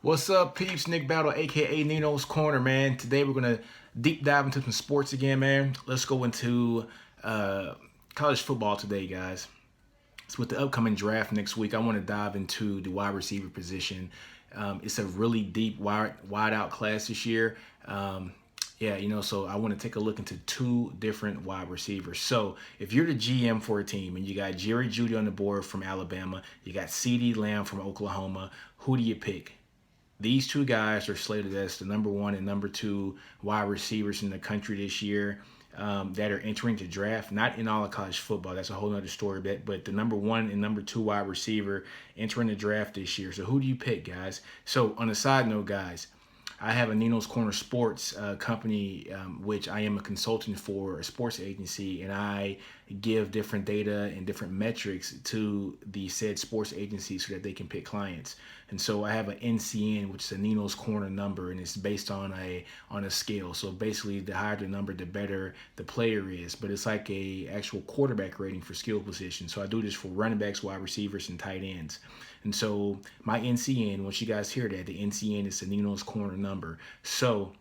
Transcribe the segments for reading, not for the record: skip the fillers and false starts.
What's up, peeps? Nick Battle, aka Ninos Corner, man. Today we're gonna deep dive into some sports again, man. Let's go into college football today, guys. So with the upcoming draft next week, I want to dive into the wide receiver position. It's a really deep, wide out class this year. So I want to take a look into two different wide receivers. So if you're the GM for a team and you got Jeudy on the board from Alabama, you got CeeDee Lamb from Oklahoma, who do you pick? These two guys are slated as the number one and number two wide receivers in the country this year that are entering the draft. Not in all of college football. That's a whole other story. But the number one and number two wide receiver entering the draft this year. So who do you pick, guys? So on a side note, guys, I have a NinosCorner Sports company, which I am a consultant for, a sports agency, and I give different data and different metrics to the said sports agencies so that they can pick clients. And so I have an NCN, which is a NinosCorner number, and it's based on a scale. So basically, the higher the number, the better the player is. But it's like a actual quarterback rating for skill position. So I do this for running backs, wide receivers, and tight ends. And so my NCN, once you guys hear that, the NCN is the NinosCorner number. So,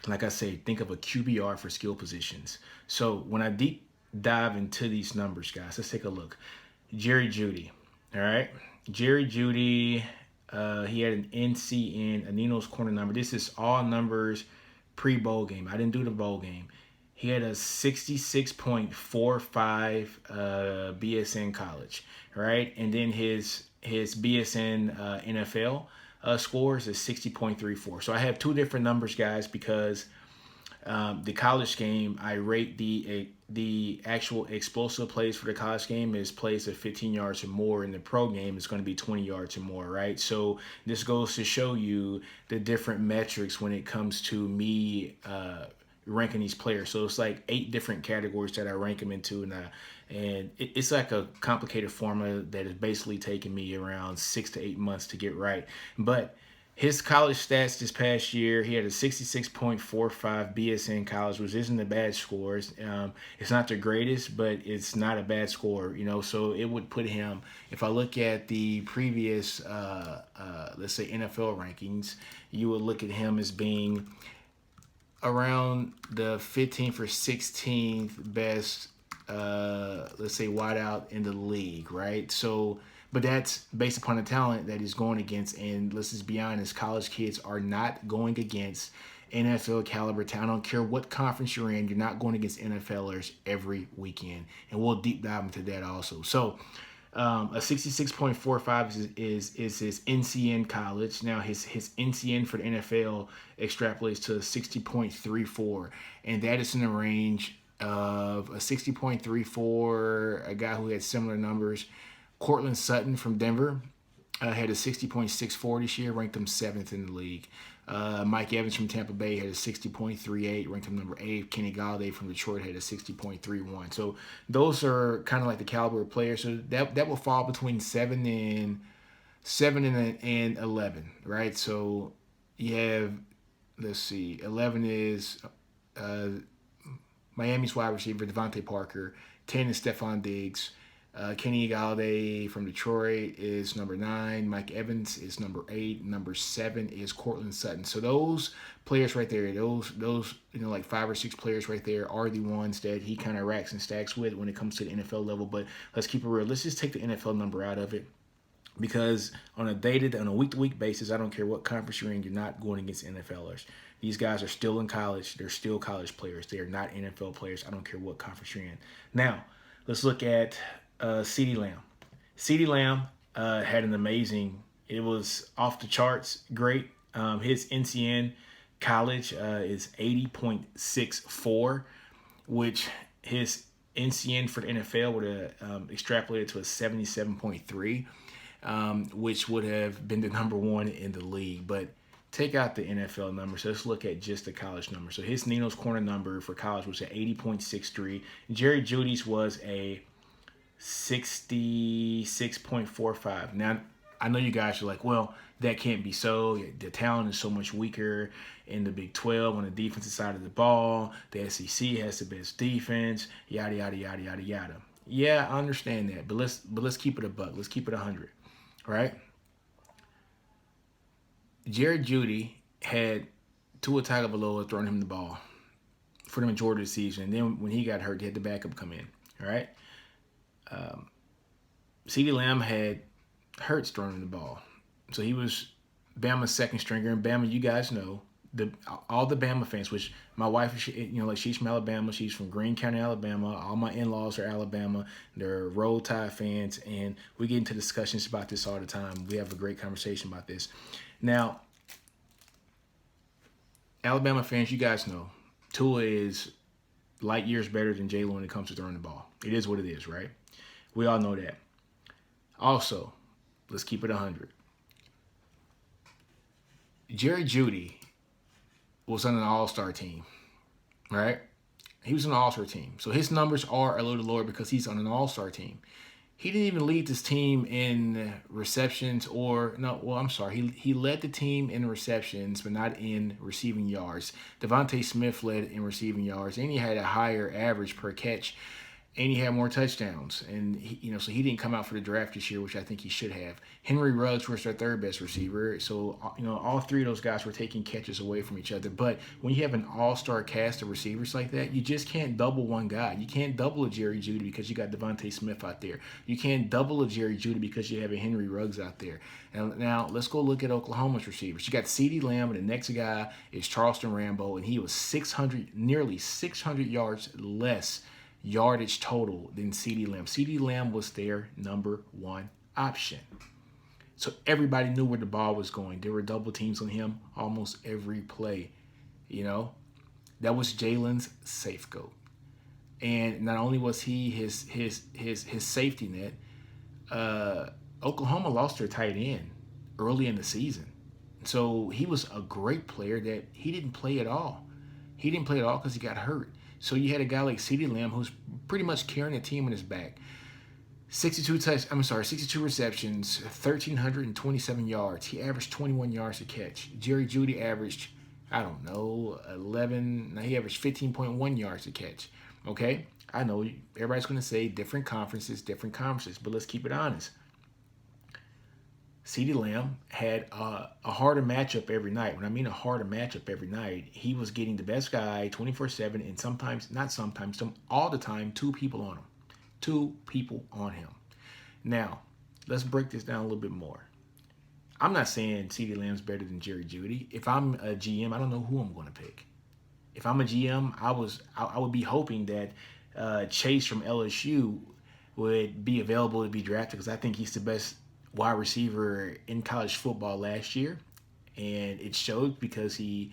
like I say, think of a QBR for skill positions. So when I deep dive into these numbers, guys, let's take a look. Jeudy, all right? Jeudy, he had an NCN, a NinosCorner number. This is all numbers pre-bowl game. I didn't do the bowl game. He had a 66.45 BSN college, right? And then his BSN NFL scores is 60.34. So I have two different numbers, guys, because the college game, I rate the actual explosive plays for the college game is plays of 15 yards or more. In the pro game, it's going to be 20 yards or more, right? So this goes to show you the different metrics when it comes to me ranking these players. So it's like 8 different categories that I rank them into, and it's like a complicated formula that is basically taking me around 6 to 8 months to get right. But his college stats this past year, he had a 66.45 BSN college, which isn't a bad score. It's not the greatest, but it's not a bad score, you know. So it would put him, if I look at the previous, let's say NFL rankings, you would look at him as being around the 15th or 16th best, let's say, wideout in the league, right? So, but that's based upon the talent that he's going against. And let's just be honest, college kids are not going against NFL caliber talent. I don't care what conference you're in, you're not going against NFLers every weekend. And we'll deep dive into that also. So, a 66.45 is his NCN college. Now his NCN for the NFL extrapolates to 60.34, and that is in the range of a 60.34. A guy who had similar numbers, Cortland Sutton from Denver, had a 60.64 this year, ranked him 7th in the league. Mike Evans from Tampa Bay had a 60.38, ranked him number 8. Kenny Galladay from Detroit had a 60.31. So those are kind of like the caliber of players. So that will fall between 7 and 11, right? So you have, let's see, 11 is Miami's wide receiver Devontae Parker. 10 is Stephon Diggs. Kenny Galladay from Detroit is number 9. Mike Evans is number 8. Number 7 is Cortland Sutton. So those players right there, those like 5 or 6 players right there are the ones that he kind of racks and stacks with when it comes to the NFL level. But let's keep it real. Let's just take the NFL number out of it, because on a week-to-week basis, I don't care what conference you're in, you're not going against NFLers. These guys are still in college. They're still college players. They are not NFL players. I don't care what conference you're in. Now, let's look at CeeDee Lamb. CeeDee Lamb had an amazing, it was off the charts, great. His NCN college is 80.64, which his NCN for the NFL would have extrapolated to a 77.3, which would have been the number 1 in the league. But take out the NFL number, so let's look at just the college number. So his NinosCorner number for college was at 80.63. Jeudy's was a 66.45. Now, I know you guys are like, well, that can't be so. The talent is so much weaker in the Big 12 on the defensive side of the ball. The SEC has the best defense, yada, yada, yada, yada, yada. Yeah, I understand that, but let's keep it a buck. Let's keep it 100, right? Jeudy had Tua Tagovailoa throwing him the ball for the majority of the season. And then when he got hurt, they had the backup come in. All right. CeeDee Lamb had Hurts throwing him the ball. So he was Bama's second stringer. And Bama, you guys know, all the Bama fans, which my wife, she's from Alabama. She's from Greene County, Alabama. All my in-laws are Alabama. They're Roll Tide fans. And we get into discussions about this all the time. We have a great conversation about this. Now, Alabama fans, you guys know, Tua is light years better than Jalen when it comes to throwing the ball. It is what it is, right? We all know that. Also, let's keep it 100. Jeudy was on an all-star team, right? He was on an all-star team. So his numbers are a little lower because he's on an all-star team. He didn't even lead this team in receptions he led the team in receptions, but not in receiving yards. Devontae Smith led in receiving yards, and he had a higher average per catch, and he had more touchdowns. And so he didn't come out for the draft this year, which I think he should have. Henry Ruggs was their third best receiver. So, all three of those guys were taking catches away from each other. But when you have an all-star cast of receivers like that, you just can't double one guy. You can't double a Jeudy because you got Devontae Smith out there. You can't double a Jeudy because you have a Henry Ruggs out there. And now let's go look at Oklahoma's receivers. You got CeeDee Lamb, and the next guy is Charleston Rambo, and he was nearly 600 yards less yardage total than CeeDee Lamb. CeeDee Lamb was their number one option. So everybody knew where the ball was going. There were double teams on him almost every play. That was Jalen's safeguard. And not only was he his safety net, Oklahoma lost their tight end early in the season. So he was a great player that he didn't play at all. He didn't play at all because he got hurt. So you had a guy like CeeDee Lamb who's pretty much carrying the team on his back. 62 receptions, 1,327 yards. He averaged 21 yards a catch. Jeudy averaged, 11. Now he averaged 15.1 yards a catch. Okay? I know everybody's going to say different conferences, but let's keep it honest. CeeDee Lamb had a harder matchup every night. When I mean a harder matchup every night, he was getting the best guy 24/7, and all the time, two people on him. Now, let's break this down a little bit more. I'm not saying CeeDee Lamb's better than Jeudy. If I'm a GM, I don't know who I'm going to pick. If I'm a GM, I would be hoping that Chase from LSU would be available to be drafted because I think he's the best wide receiver in college football last year, and it showed because he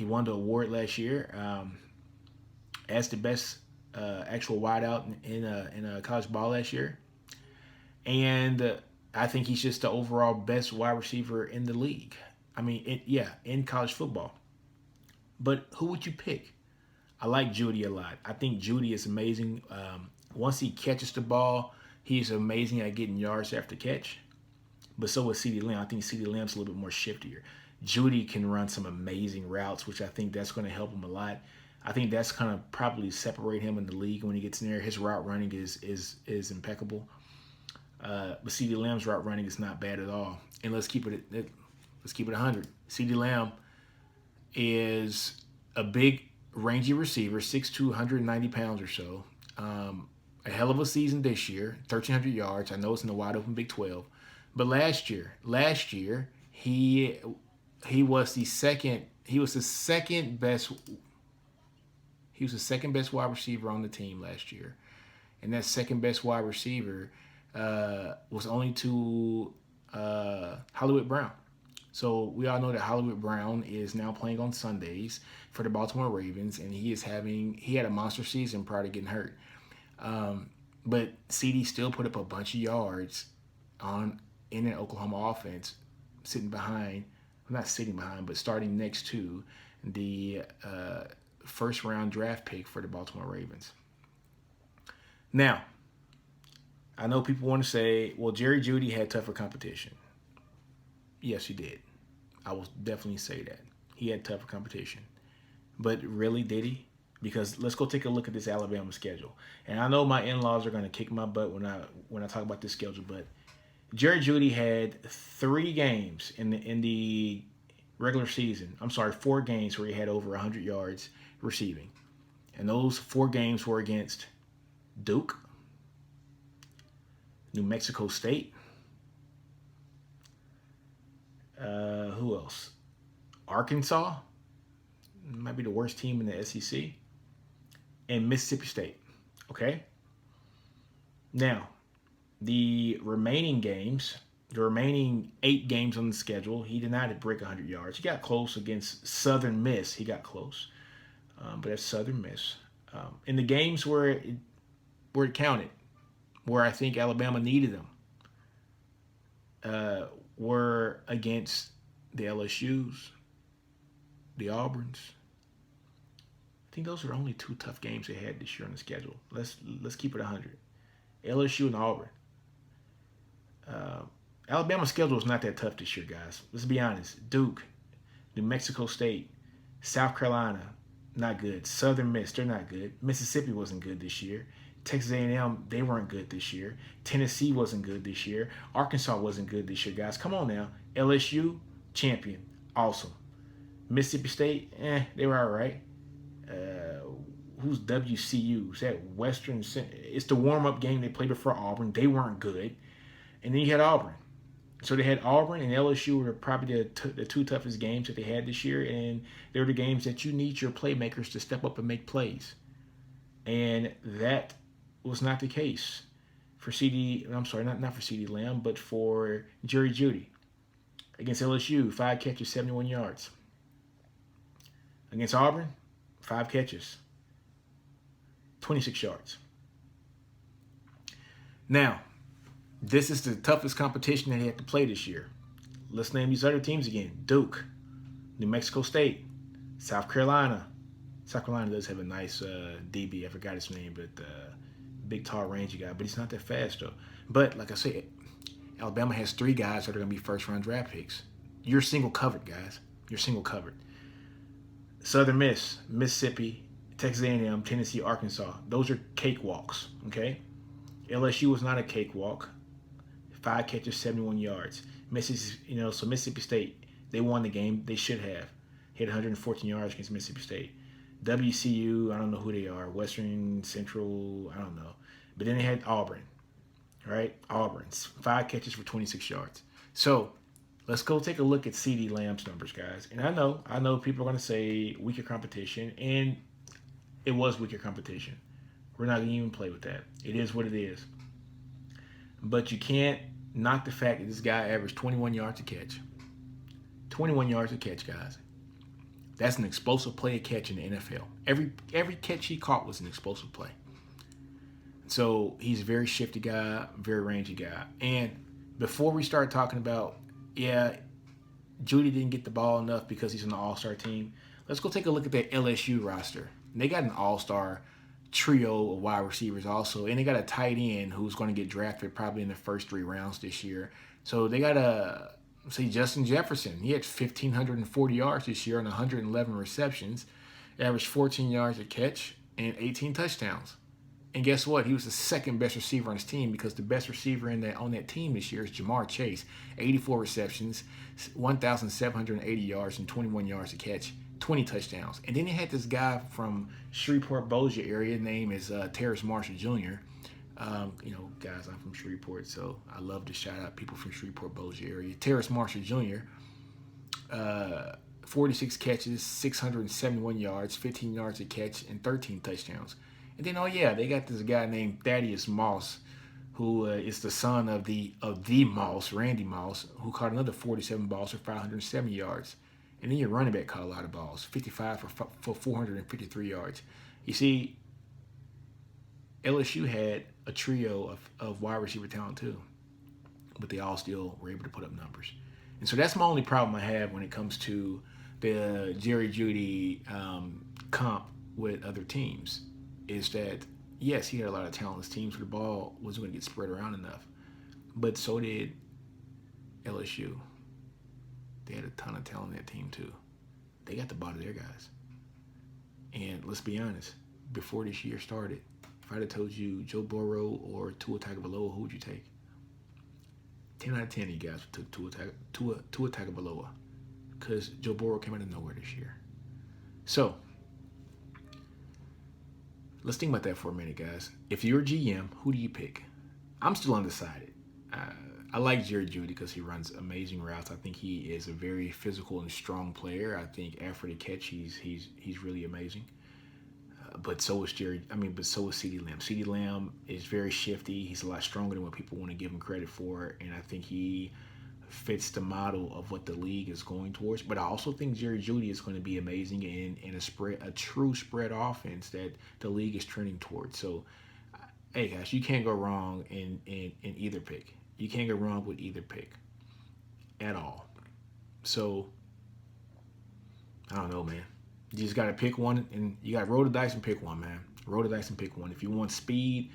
won the award last year as the best actual wideout in college ball last year, and I think he's just the overall best wide receiver in the league. In college football. But who would you pick? I like Jeudy a lot. I think Jeudy is amazing. Once he catches the ball, he's amazing at getting yards after catch. But so is CeeDee Lamb. I think CeeDee Lamb's a little bit more shiftier. Jeudy can run some amazing routes, which I think that's going to help him a lot. I think that's going to probably separate him in the league when he gets in there. His route running is impeccable. But CeeDee Lamb's route running is not bad at all. And let's keep it 100. CeeDee Lamb is a big, rangy receiver, 6'2", 190 pounds or so. A hell of a season this year, 1,300 yards. I know it's in the wide open Big 12. But last year, he was the second best wide receiver on the team last year. And that second best wide receiver was only to Hollywood Brown. So we all know that Hollywood Brown is now playing on Sundays for the Baltimore Ravens, and he had a monster season prior to getting hurt. But CeeDee still put up a bunch of yards in an Oklahoma offense, but starting next to the first round draft pick for the Baltimore Ravens. Now, I know people want to say, well, Jeudy had tougher competition. Yes, he did. I will definitely say that. He had tougher competition. But really, did he? Because let's go take a look at this Alabama schedule. And I know my in-laws are going to kick my butt when I talk about this schedule, but Jeudy had 3 games in the regular season. I'm sorry, 4 games where he had over 100 yards receiving. And those 4 games were against Duke, New Mexico State. Who else? Arkansas. Might be the worst team in the SEC. And Mississippi State. Okay? Now, the remaining 8 games on the schedule, he did not break 100 yards. He got close against Southern Miss. He got close. But that's Southern Miss. In the games where it counted, where I think Alabama needed them, were against the LSUs, the Auburns. I think those are the only 2 tough games they had this year on the schedule. Let's keep it 100. LSU and Auburn. Alabama's schedule is not that tough this year, guys. Let's be honest. Duke, New Mexico State, South Carolina, not good. Southern Miss, they're not good. Mississippi wasn't good this year. Texas A&M, they weren't good this year. Tennessee wasn't good this year. Arkansas wasn't good this year, guys. Come on now. LSU, champion. Awesome. Mississippi State, they were all right. Who's WCU? Is that Western? It's the warm-up game they played before Auburn. They weren't good. And then you had Auburn. So they had Auburn and LSU were probably the 2 toughest games that they had this year. And they're the games that you need your playmakers to step up and make plays. And that was not the case for CeeDee. I'm sorry, not for CeeDee Lamb, but for Jeudy. Against LSU, 5 catches, 71 yards. Against Auburn, 5 catches, 26 yards. Now, this is the toughest competition that he had to play this year. Let's name these other teams again. Duke, New Mexico State, South Carolina. South Carolina does have a nice DB. I forgot his name, but big, tall, rangy guy. But he's not that fast, though. But, like I said, Alabama has 3 guys that are going to be first-round draft picks. You're single covered, guys. You're single covered. Southern Miss, Mississippi, Texas A&M, Tennessee, Arkansas. Those are cakewalks, okay? LSU was not a cakewalk. 5 catches, 71 yards. Mississippi State, they won the game. They should have. Hit 114 yards against Mississippi State. WCU, I don't know who they are. Western, Central, I don't know. But then they had Auburn, right? Auburn's 5 catches for 26 yards. So let's go take a look at CeeDee Lamb's numbers, guys. And I know people are going to say weaker competition, and it was weaker competition. We're not going to even play with that. It is what it is. But you can't knock the fact that this guy averaged 21 yards a catch. 21 yards a catch, guys. That's an explosive play a catch in the NFL. Every catch he caught was an explosive play. So he's a very shifty guy, very rangy guy. And before we start talking about, Jeudy didn't get the ball enough because he's on the all-star team, let's go take a look at that LSU roster. They got an all-star trio of wide receivers also, and they got a tight end who's going to get drafted probably in the first 3 rounds this year. So they got Justin Jefferson. He had 1,540 yards this year on 111 receptions, averaged 14 yards a catch, and 18 touchdowns. And guess what? He was the 2nd best receiver on his team because the best receiver on that team this year is Jamar Chase. 84 receptions, 1,780 yards, and 21 yards a catch, 20 touchdowns. And then they had this guy from Shreveport-Bossier area. His name is Terrace Marshall Jr. Guys, I'm from Shreveport, so I love to shout out people from Shreveport-Bossier area. Terrace Marshall Jr., 46 catches, 671 yards, 15 yards a catch, and 13 touchdowns. And then, they got this guy named Thaddeus Moss, who is the son of the Moss, Randy Moss, who caught another 47 balls for 570 yards. And then your running back caught a lot of balls, 55 for 453 yards. You see, LSU had a trio of wide receiver talent too, but they all still were able to put up numbers. And so that's my only problem I have when it comes to the Jeudy comp with other teams, is that, yes, he had a lot of talent on his team, so the ball wasn't going to get spread around enough. But so did LSU. They had a ton of talent on that team too. They got the ball of their guys. And let's be honest, before this year started, if I'd have told you Joe Burrow or Tua Tagovailoa, who would you take? 10 out of 10 of you guys took Tua Tagovailoa. because Joe Burrow came out of nowhere this year. So let's think about that for a minute, guys. If you're a GM, who do you pick? I'm still undecided. I like Jeudy because he runs amazing routes. I think he is a very physical and strong player. I think after the catch, he's really amazing. But so is but so is CeeDee Lamb. CeeDee Lamb is very shifty. He's a lot stronger than what people want to give him credit for, and I think he fits the model of what the league is going towards. But I also think Jeudy is going to be amazing in a true spread offense that the league is trending towards. So, hey guys, you can't go wrong in either pick. You can't go wrong with either pick at all. So, I don't know, man. You just got to pick one, and you got to roll the dice and pick one, man. Roll the dice and pick one. If you want speed,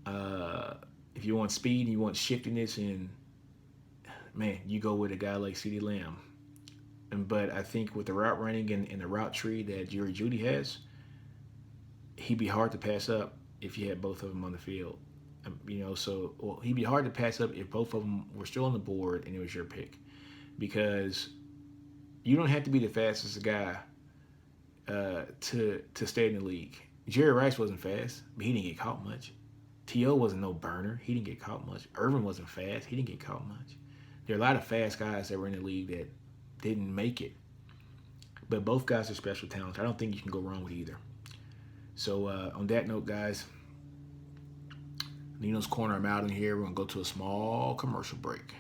and you want shiftiness, and man, you go with a guy like CeeDee Lamb. But I think with the route running and the route tree that Jeudy has, he'd be hard to pass up if you had both of them on the field. He'd be hard to pass up if both of them were still on the board and it was your pick, because you don't have to be the fastest guy to stay in the league. Jerry Rice wasn't fast, but he didn't get caught much. T.O. wasn't no burner. He didn't get caught much. Irvin wasn't fast. He didn't get caught much. There are a lot of fast guys that were in the league that didn't make it. But both guys are special talents. I don't think you can go wrong with either. So on that note, guys, Ninos Corner, I'm out in here. We're going to go to a small commercial break.